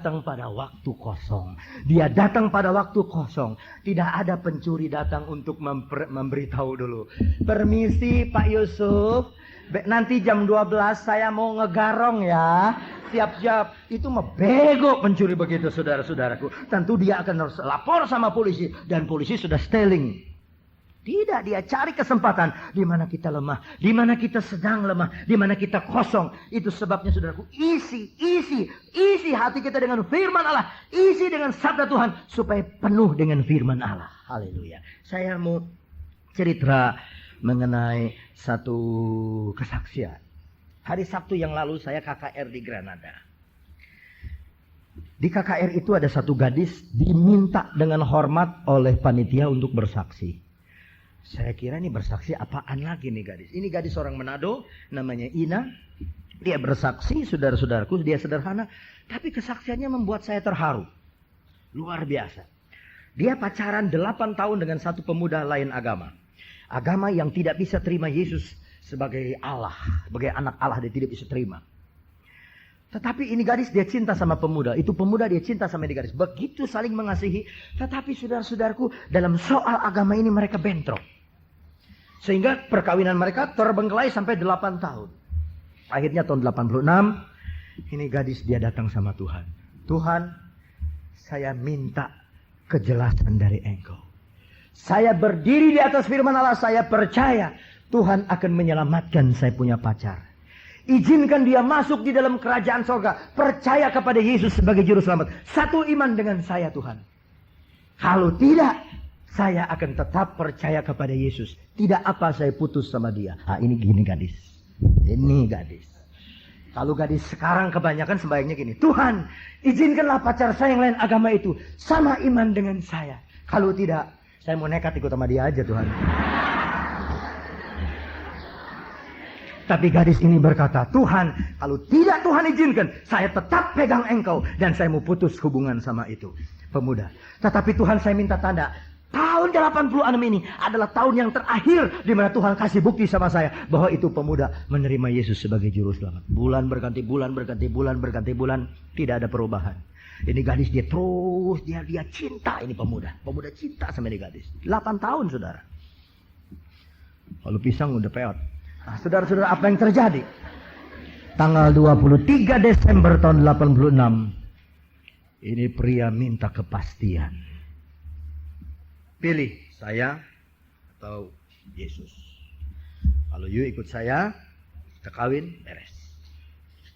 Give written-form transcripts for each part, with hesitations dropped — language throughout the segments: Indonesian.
datang pada waktu kosong. Dia datang pada waktu kosong. Tidak ada pencuri datang untuk memberitahu dulu. Permisi Pak Yusuf, nanti jam 12 saya mau ngegarong ya. Siap-siap. Itu mah bego pencuri begitu, saudara-saudaraku. Tentu dia akan harus lapor sama polisi. Dan polisi sudah stealing. Tidak, dia cari kesempatan di mana kita lemah, di mana kita sedang lemah, di mana kita kosong. Itu sebabnya saudaraku, isi hati kita dengan firman Allah, isi dengan sabda Tuhan supaya penuh dengan firman Allah. Haleluya. Saya mau cerita mengenai satu kesaksian. Hari Sabtu yang lalu saya KKR di Granada. Di KKR itu ada satu gadis diminta dengan hormat oleh panitia untuk bersaksi. Saya kira ini bersaksi apaan lagi nih gadis. Ini gadis orang Manado, namanya Ina. Dia bersaksi, saudara-saudaraku, dia sederhana. Tapi kesaksiannya membuat saya terharu. Luar biasa. Dia pacaran 8 tahun dengan satu pemuda lain agama. Agama yang tidak bisa terima Yesus sebagai Allah. Sebagai anak Allah dia tidak bisa terima. Tetapi ini gadis dia cinta sama pemuda. Itu pemuda dia cinta sama ini gadis. Begitu saling mengasihi. Tetapi saudara-saudaraku, dalam soal agama ini mereka bentrok. Sehingga perkawinan mereka terbengkelai sampai 8 tahun. Akhirnya tahun 86, ini gadis dia datang sama Tuhan. Tuhan, saya minta kejelasan dari Engkau. Saya berdiri di atas firman Allah, saya percaya Tuhan akan menyelamatkan saya punya pacar. Izinkan dia masuk di dalam kerajaan surga. Percaya kepada Yesus sebagai juru selamat. Satu iman dengan saya Tuhan. Kalau tidak, saya akan tetap percaya kepada Yesus. Tidak apa saya putus sama dia. Nah, ini gini gadis. Ini gadis. Kalau gadis sekarang kebanyakan sembahyangnya gini. Tuhan, izinkanlah pacar saya yang lain agama itu sama iman dengan saya. Kalau tidak, saya mau nekat ikut sama dia aja Tuhan. Tapi gadis ini berkata, Tuhan, kalau tidak Tuhan izinkan, saya tetap pegang Engkau. Dan saya mau putus hubungan sama itu pemuda. Tetapi Tuhan, saya minta tanda. Tahun 86 ini adalah tahun yang terakhir di mana Tuhan kasih bukti sama saya bahwa itu pemuda menerima Yesus sebagai juru selamat. Bulan berganti bulan, tidak ada perubahan. Ini gadis dia terus dia cinta ini pemuda. Pemuda cinta sama ini gadis. 8 tahun saudara. Kalau pisang udah peot. Nah, saudara-saudara, apa yang terjadi? Tanggal 23 Desember tahun 86, ini pria minta kepastian. Pilih saya atau Yesus. Kalau you ikut saya, kita kawin, beres.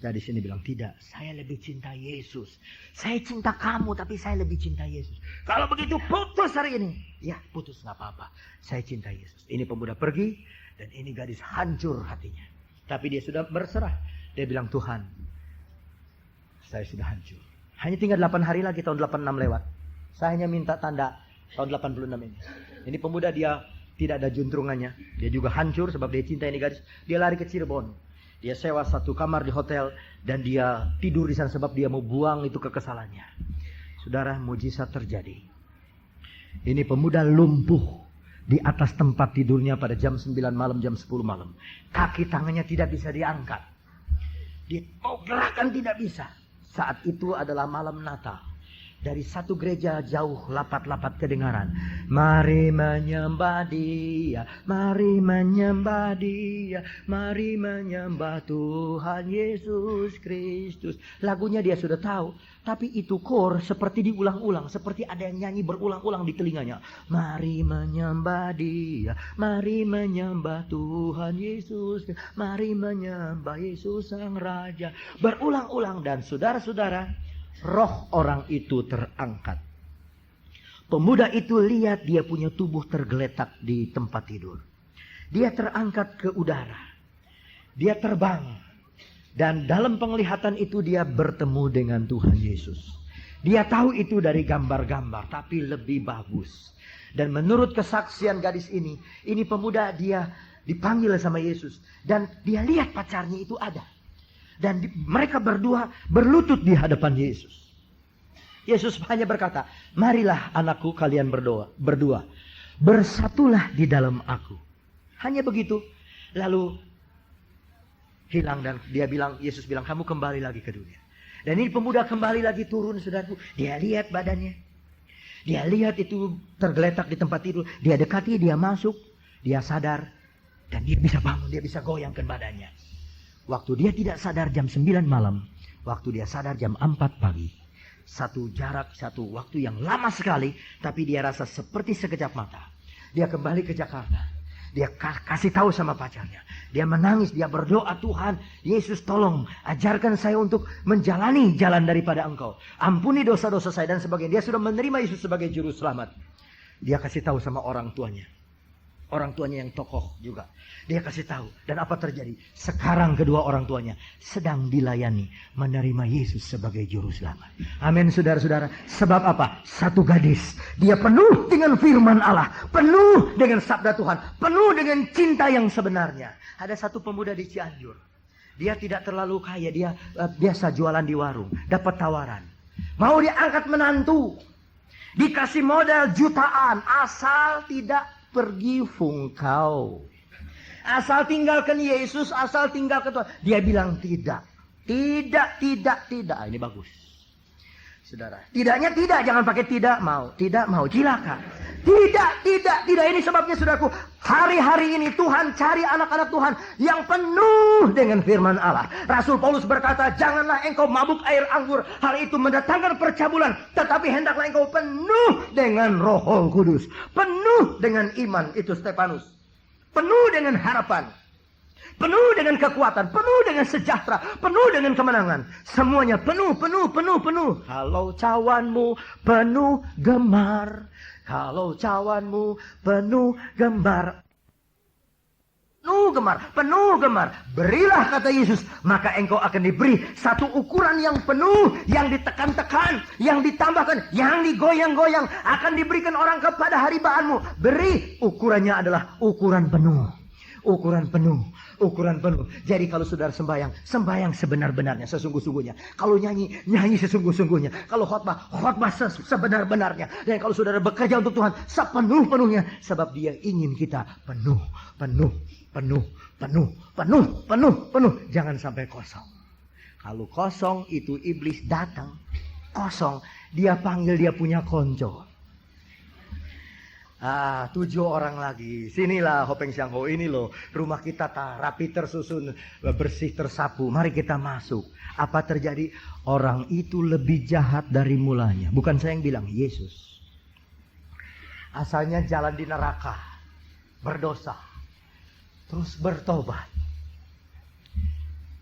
Jadi sini bilang, tidak, saya lebih cinta Yesus. Saya cinta kamu, tapi saya lebih cinta Yesus. Kalau begitu putus hari ini. Ya, putus gak apa-apa. Saya cinta Yesus. Ini pemuda pergi, dan ini gadis hancur hatinya. Tapi dia sudah berserah. Dia bilang, Tuhan, saya sudah hancur. Hanya tinggal 8 hari lagi tahun 86 lewat. Saya hanya minta tanda tahun 86 ini. Ini pemuda dia tidak ada juntrungannya. Dia juga hancur sebab dia cinta ini gadis. Dia lari ke Cirebon. Dia sewa satu kamar di hotel. Dan dia tidur di sana sebab dia mau buang itu kekesalannya. Saudara, mujizat terjadi. Ini pemuda lumpuh di atas tempat tidurnya pada jam 9 malam, jam 10 malam. Kaki tangannya tidak bisa diangkat. Dia mau gerakan tidak bisa. Saat itu adalah malam Natal. Dari satu gereja jauh lapat-lapat kedengaran. Mari menyembah dia, mari menyembah dia, mari menyembah Tuhan Yesus Kristus. Lagunya dia sudah tahu. Tapi itu kor seperti diulang-ulang. Seperti ada yang nyanyi berulang-ulang di telinganya. Mari menyembah dia, mari menyembah Tuhan Yesus. Mari menyembah Yesus Sang Raja. Berulang-ulang dan saudara-saudara, roh orang itu terangkat. Pemuda itu lihat dia punya tubuh tergeletak di tempat tidur. Dia terangkat ke udara. Dia terbang. Dan dalam penglihatan itu dia bertemu dengan Tuhan Yesus. Dia tahu itu dari gambar-gambar, tapi lebih bagus. Dan menurut kesaksian gadis ini pemuda dia dipanggil sama Yesus. Dan dia lihat pacarnya itu ada. Dan mereka berdua berlutut di hadapan Yesus. Yesus hanya berkata, marilah anakku kalian berdua. Bersatulah di dalam aku. Hanya begitu. Lalu hilang dan Yesus bilang, kamu kembali lagi ke dunia. Dan ini pemuda kembali lagi turun, saudaraku. Dia lihat badannya. Dia lihat itu tergeletak di tempat tidur. Dia dekati, dia masuk. Dia sadar. Dan dia bisa bangun, dia bisa goyangkan badannya. Waktu dia tidak sadar jam 9 malam. Waktu dia sadar jam 4 pagi. Satu jarak, satu waktu yang lama sekali. Tapi dia rasa seperti sekejap mata. Dia kembali ke Jakarta. Dia kasih tahu sama pacarnya. Dia menangis, dia berdoa, Tuhan, Yesus tolong ajarkan saya untuk menjalani jalan daripada Engkau. Ampuni dosa-dosa saya dan sebagainya. Dia sudah menerima Yesus sebagai juru selamat. Dia kasih tahu sama orang tuanya. Orang tuanya yang tokoh juga. Dia kasih tahu. Dan apa terjadi? Sekarang kedua orang tuanya sedang dilayani menerima Yesus sebagai juru selamat. Amin, saudara-saudara. Sebab apa? Satu gadis. Dia penuh dengan firman Allah. Penuh dengan sabda Tuhan. Penuh dengan cinta yang sebenarnya. Ada satu pemuda di Cianjur. Dia tidak terlalu kaya. Dia biasa jualan di warung. Dapat tawaran. Mau diangkat menantu. Dikasih modal jutaan. Asal tidak pergi fungkau. Asal tinggalkan Yesus, asal tinggalkan Tuhan. Dia bilang tidak. Tidak. Ini bagus. Saudara. Tidaknya tidak. Jangan pakai tidak mau. Tidak mau. Cilaka. Tidak. Ini sebabnya, saudaraku. Hari-hari ini Tuhan cari anak-anak Tuhan yang penuh dengan firman Allah. Rasul Paulus berkata, janganlah engkau mabuk air anggur. Hal itu mendatangkan percabulan. Tetapi hendaklah engkau penuh dengan Roh Kudus. Penuh dengan iman. Itu Stefanus. Penuh dengan harapan. Penuh dengan kekuatan. Penuh dengan sejahtera. Penuh dengan kemenangan. Semuanya penuh. Kalau cawanmu penuh gemar. Kalau cawanmu penuh gemar. Penuh gemar. Berilah, kata Yesus. Maka engkau akan diberi satu ukuran yang penuh. Yang ditekan-tekan. Yang ditambahkan. Yang digoyang-goyang. Akan diberikan orang kepada haribaanmu. Beri. Ukurannya adalah ukuran penuh. Ukuran penuh. Jadi kalau saudara sembahyang sebenar-benarnya, sesungguh-sungguhnya. Kalau nyanyi sesungguh-sungguhnya. Kalau khotbah sebenar-benarnya. Dan kalau saudara bekerja untuk Tuhan sepenuh-penuhnya. Sebab Dia ingin kita penuh. Jangan sampai kosong. Kalau kosong itu iblis datang. Kosong. Dia panggil dia punya konco. 7 orang lagi. Sinilah Hopeng Siang Ho. Ini loh. Rumah kita rapi tersusun. Bersih tersapu. Mari kita masuk. Apa terjadi? Orang itu lebih jahat dari mulanya. Bukan saya yang bilang. Yesus. Asalnya jalan di neraka. Berdosa. Terus bertobat.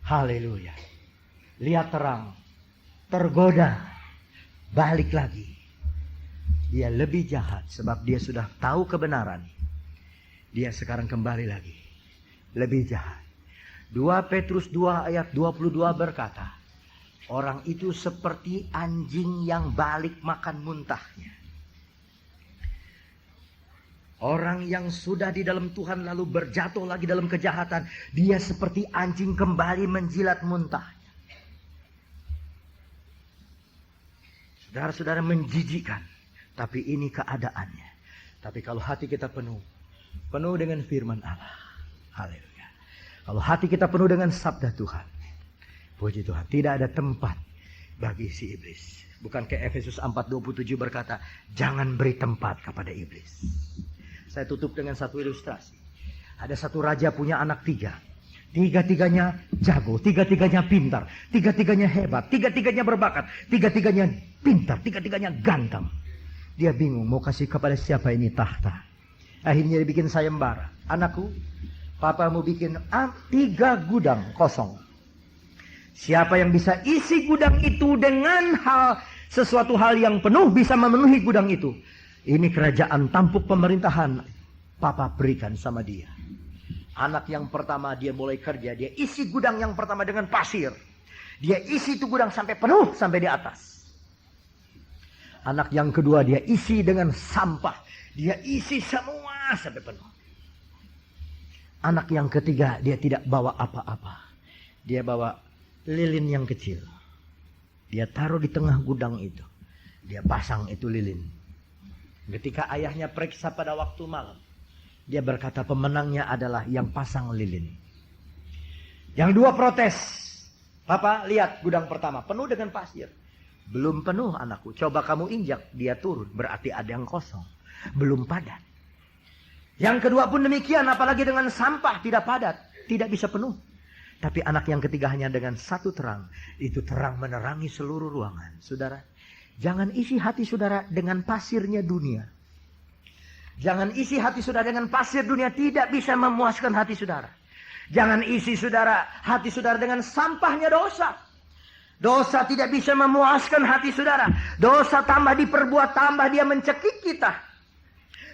Haleluya. Lihat terang. Tergoda. Balik lagi. Dia lebih jahat sebab dia sudah tahu kebenaran. Dia sekarang kembali lagi. Lebih jahat. 2 Petrus 2 ayat 22 berkata. Orang itu seperti anjing yang balik makan muntahnya. Orang yang sudah di dalam Tuhan lalu berjatuh lagi dalam kejahatan. Dia seperti anjing kembali menjilat muntahnya. Saudara-saudara, menjijikkan. Tapi ini keadaannya. Tapi kalau hati kita penuh dengan firman Allah. Haleluya. Kalau hati kita penuh dengan sabda Tuhan. Puji Tuhan. Tidak ada tempat bagi si iblis. Bukan ke Efesus 4:27 berkata. Jangan beri tempat kepada iblis. Saya tutup dengan satu ilustrasi. Ada satu raja punya anak 3. 3-tiganya jago. 3-tiganya pintar. 3-tiganya hebat. 3-tiganya berbakat. 3-tiganya pintar. 3-tiganya ganteng. Dia bingung mau kasih kepada siapa ini tahta. Akhirnya dia bikin sayembara. Anakku, papa mau bikin 3 gudang kosong. Siapa yang bisa isi gudang itu dengan sesuatu hal yang penuh bisa memenuhi gudang itu. Ini kerajaan tampuk pemerintahan. Papa berikan sama dia. Anak yang pertama dia mulai kerja. Dia isi gudang yang pertama dengan pasir. Dia isi itu gudang sampai penuh sampai di atas. Anak yang kedua dia isi dengan sampah. Dia isi semua sampai penuh. Anak yang ketiga dia tidak bawa apa-apa. Dia bawa lilin yang kecil. Dia taruh di tengah gudang itu. Dia pasang itu lilin. Ketika ayahnya periksa pada waktu malam. Dia berkata pemenangnya adalah yang pasang lilin. Yang 2 protes. Papa, lihat gudang pertama penuh dengan pasir. Belum penuh anakku, coba kamu injak, dia turun, berarti ada yang kosong. Belum padat. Yang kedua pun demikian, apalagi dengan sampah tidak padat, tidak bisa penuh. Tapi anak yang ketiga hanya dengan satu terang, itu terang menerangi seluruh ruangan. Saudara, jangan isi hati saudara dengan pasirnya dunia. Jangan isi hati saudara dengan pasir dunia, tidak bisa memuaskan hati saudara. Jangan isi hati saudara dengan sampahnya dosa. Dosa tidak bisa memuaskan hati saudara. Dosa tambah diperbuat, tambah dia mencekik kita.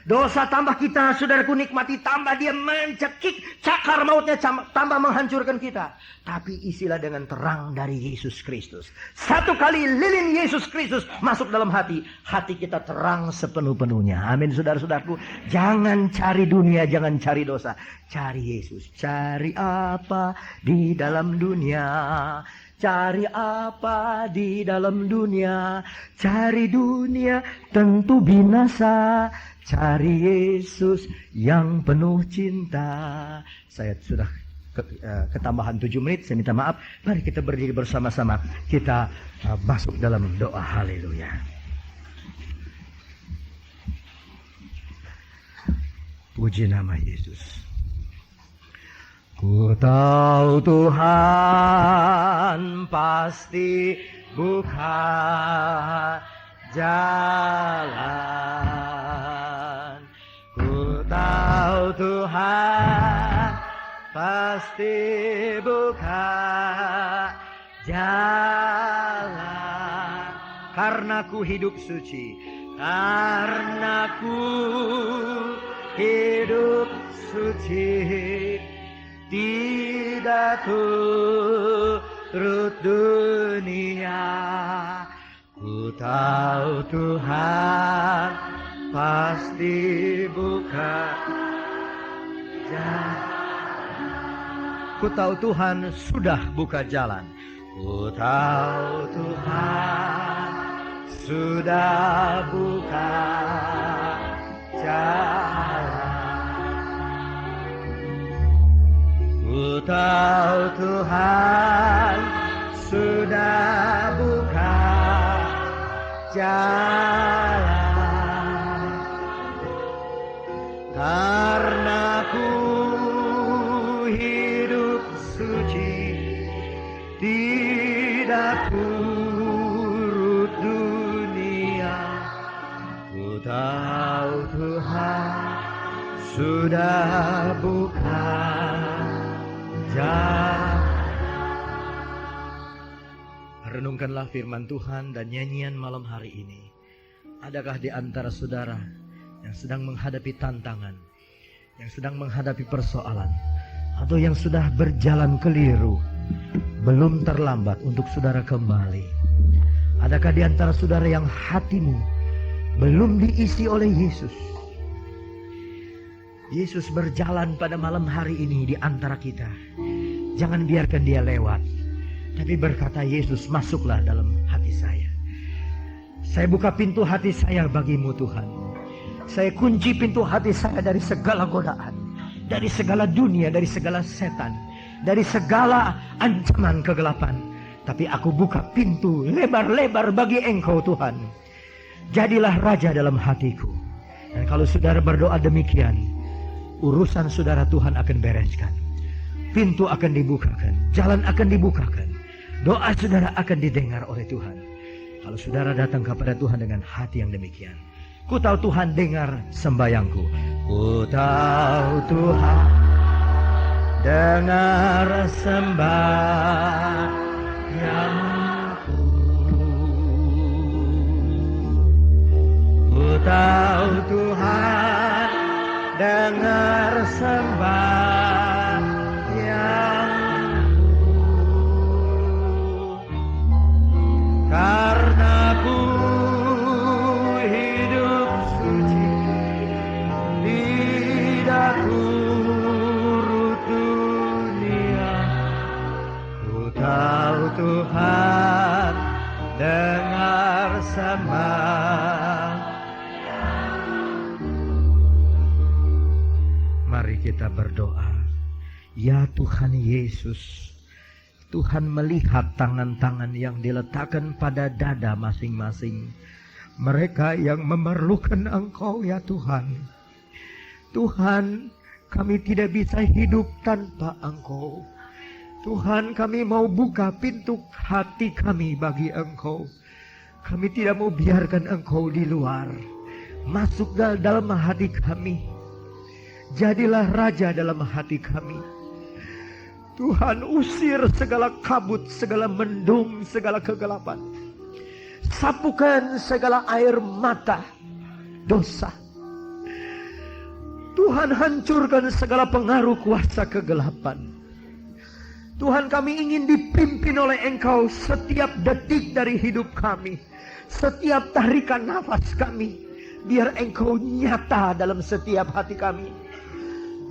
Dosa tambah kita, saudaraku, nikmati, tambah dia mencekik, cakar mautnya tambah menghancurkan kita. Tapi isilah dengan terang dari Yesus Kristus. Satu kali lilin Yesus Kristus masuk dalam hati, hati kita terang sepenuh-penuhnya. Amin, saudara-saudaraku. Jangan cari dunia, jangan cari dosa, cari Yesus. Cari apa di dalam dunia? Cari apa di dalam dunia? Cari dunia tentu binasa. Cari Yesus yang penuh cinta. Saya sudah ketambahan 7 menit. Saya minta maaf. Mari kita berdiri bersama-sama. Kita masuk dalam doa. Haleluya. Puji nama Yesus. Ku tahu Tuhan pasti buka jalan. Ku tahu Tuhan pasti buka jalan. Karena ku hidup suci, karena ku hidup suci, tidak turut dunia. Ku tahu Tuhan pasti buka jalan. Ku tahu Tuhan sudah buka jalan. Ku tahu Tuhan sudah buka jalan. Ku tahu Tuhan sudah buka jalan. Karena ku hidup suci, tidak turut dunia. Ku tahu Tuhan sudah buka jalan. Renungkanlah firman Tuhan dan nyanyian malam hari ini. Adakah di antara saudara yang sedang menghadapi tantangan, yang sedang menghadapi persoalan, atau yang sudah berjalan keliru? Belum terlambat untuk saudara kembali. Adakah di antara saudara yang hatimu belum diisi oleh Yesus? Yesus berjalan pada malam hari ini di antara kita. Jangan biarkan dia lewat. Tapi berkata Yesus, masuklah dalam hati saya. Saya buka pintu hati saya bagimu Tuhan. Saya kunci pintu hati saya dari segala godaan, dari segala dunia, dari segala setan, dari segala ancaman kegelapan. Tapi aku buka pintu lebar-lebar bagi Engkau Tuhan. Jadilah Raja dalam hatiku. Dan kalau saudara berdoa demikian, urusan saudara Tuhan akan bereskan. Pintu akan dibukakan, jalan akan dibukakan. Doa saudara akan didengar oleh Tuhan. Kalau saudara datang kepada Tuhan dengan hati yang demikian. Ku tahu Tuhan dengar sembayangku. Ku tahu Tuhan dengar sembayangku. Ku tahu Tuhan dengar sembahyangku. Karena ku hidup suci, tidak turut dunia. Ku tahu Tuhan dengar sembahyangku. Mari kita berdoa. Ya Tuhan Yesus, Tuhan melihat tangan-tangan yang diletakkan pada dada masing-masing. Mereka yang memerlukan Engkau ya Tuhan. Tuhan, kami tidak bisa hidup tanpa Engkau. Tuhan, kami mau buka pintu hati kami bagi Engkau. Kami tidak mau biarkan Engkau di luar. Masuk dalam hati kami. Jadilah Raja dalam hati kami. Tuhan, usir segala kabut, segala mendung, segala kegelapan. Sapukan segala air mata dosa. Tuhan, hancurkan segala pengaruh kuasa kegelapan. Tuhan, kami ingin dipimpin oleh Engkau setiap detik dari hidup kami. Setiap tarikan nafas kami. Biar Engkau nyata dalam setiap hati kami.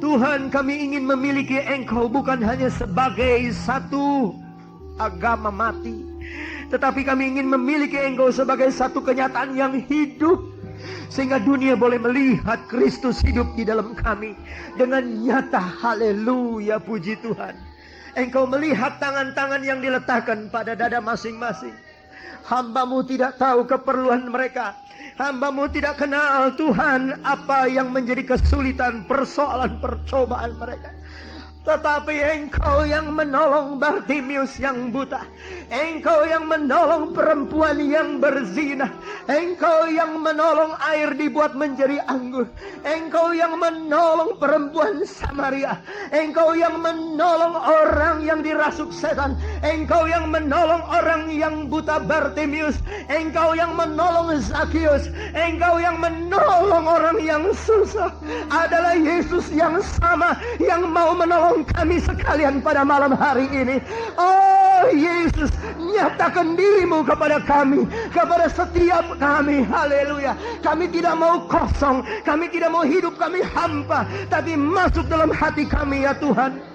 Tuhan, kami ingin memiliki Engkau bukan hanya sebagai satu agama mati, tetapi kami ingin memiliki Engkau sebagai satu kenyataan yang hidup, sehingga dunia boleh melihat Kristus hidup di dalam kami dengan nyata. Haleluya, puji Tuhan. Engkau melihat tangan-tangan yang diletakkan pada dada masing-masing. Hamba-Mu tidak tahu keperluan mereka. Hamba-Mu tidak kenal Tuhan apa yang menjadi kesulitan, persoalan, percobaan mereka. Tetapi Engkau yang menolong Bartimius yang buta. Engkau yang menolong perempuan yang berzina. Engkau yang menolong air dibuat menjadi anggur. Engkau yang menolong perempuan Samaria. Engkau yang menolong orang yang dirasuk setan. Engkau yang menolong orang yang buta Bartimius. Engkau yang menolong Zakius. Engkau yang menolong orang yang susah. Adalah Yesus yang sama yang mau menolong kami sekalian pada malam hari ini. Oh Yesus, nyatakan diri-Mu kepada kami, kepada setiap kami. Haleluya. Kami tidak mau kosong, kami tidak mau hidup kami hampa, tapi masuk dalam hati kami ya Tuhan.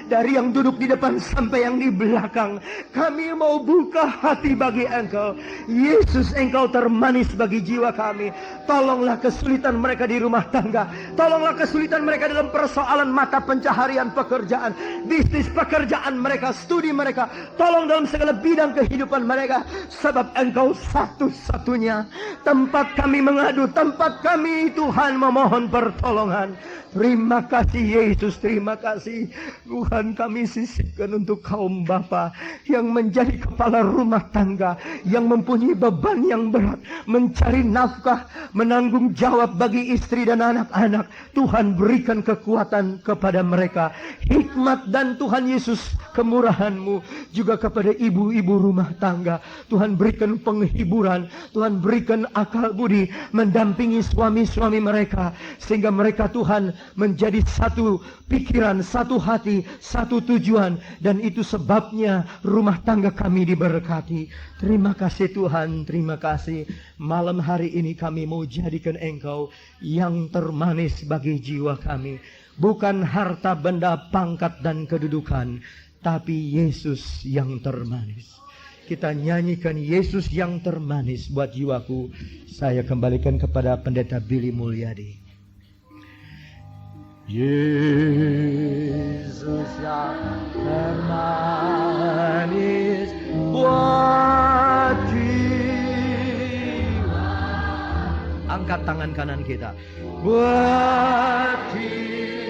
Dari yang duduk di depan sampai yang di belakang, kami mau buka hati bagi Engkau. Yesus, Engkau termanis bagi jiwa kami. Tolonglah kesulitan mereka di rumah tangga. Tolonglah kesulitan mereka dalam persoalan mata pencaharian pekerjaan, bisnis pekerjaan mereka, studi mereka. Tolong dalam segala bidang kehidupan mereka. Sebab Engkau satu-satunya tempat kami mengadu, tempat kami Tuhan memohon pertolongan. Terima kasih Yesus, terima kasih. Tuhan, kami sisipkan untuk kaum bapa yang menjadi kepala rumah tangga, yang mempunyai beban yang berat, mencari nafkah, menanggung jawab bagi istri dan anak-anak. Tuhan, berikan kekuatan kepada mereka, hikmat dan Tuhan Yesus kemurahan-Mu juga kepada ibu-ibu rumah tangga. Tuhan, berikan penghiburan, Tuhan berikan akal budi, mendampingi suami-suami mereka, sehingga mereka Tuhan menjadi satu pikiran, satu hati, satu tujuan. Dan itu sebabnya rumah tangga kami diberkati. Terima kasih Tuhan, terima kasih. Malam hari ini kami mau jadikan Engkau yang termanis bagi jiwa kami. Bukan harta benda, pangkat dan kedudukan, tapi Yesus yang termanis. Kita nyanyikan Yesus yang termanis buat jiwaku. Saya kembalikan kepada Pendeta Billy Mulyadi. Yesus yang termanis buat jiwa. Angkat tangan kanan kita. Buat jiwa.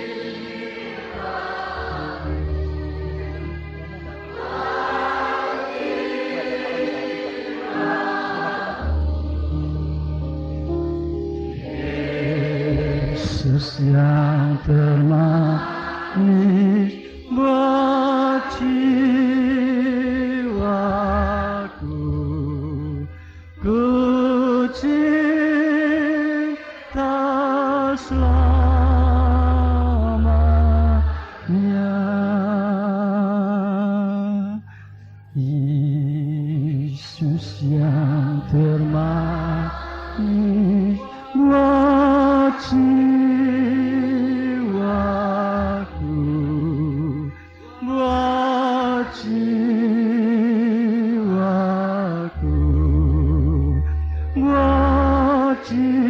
Yesus yang termanis buat jiwaku, ku cinta selamanya. Yesus yang termanis buat jiwaku, buat jiwaku, buat jiwaku.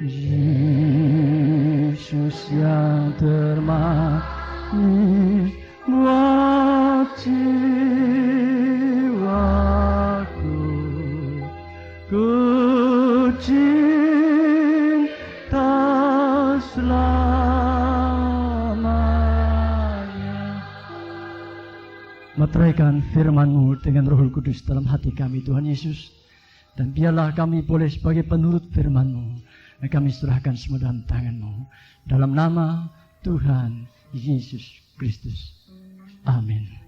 Yesus Yesus yang termanis buat jiwaku, ku cinta selamanya. Meteraikan firman-Mu dengan Roh Kudus dalam hati kami, Tuhan Yesus. Dan biarlah kami boleh sebagai penurut firman-Mu. Dan kami serahkan semua dalam tangan-Mu. Dalam nama Tuhan Yesus Kristus. Amin.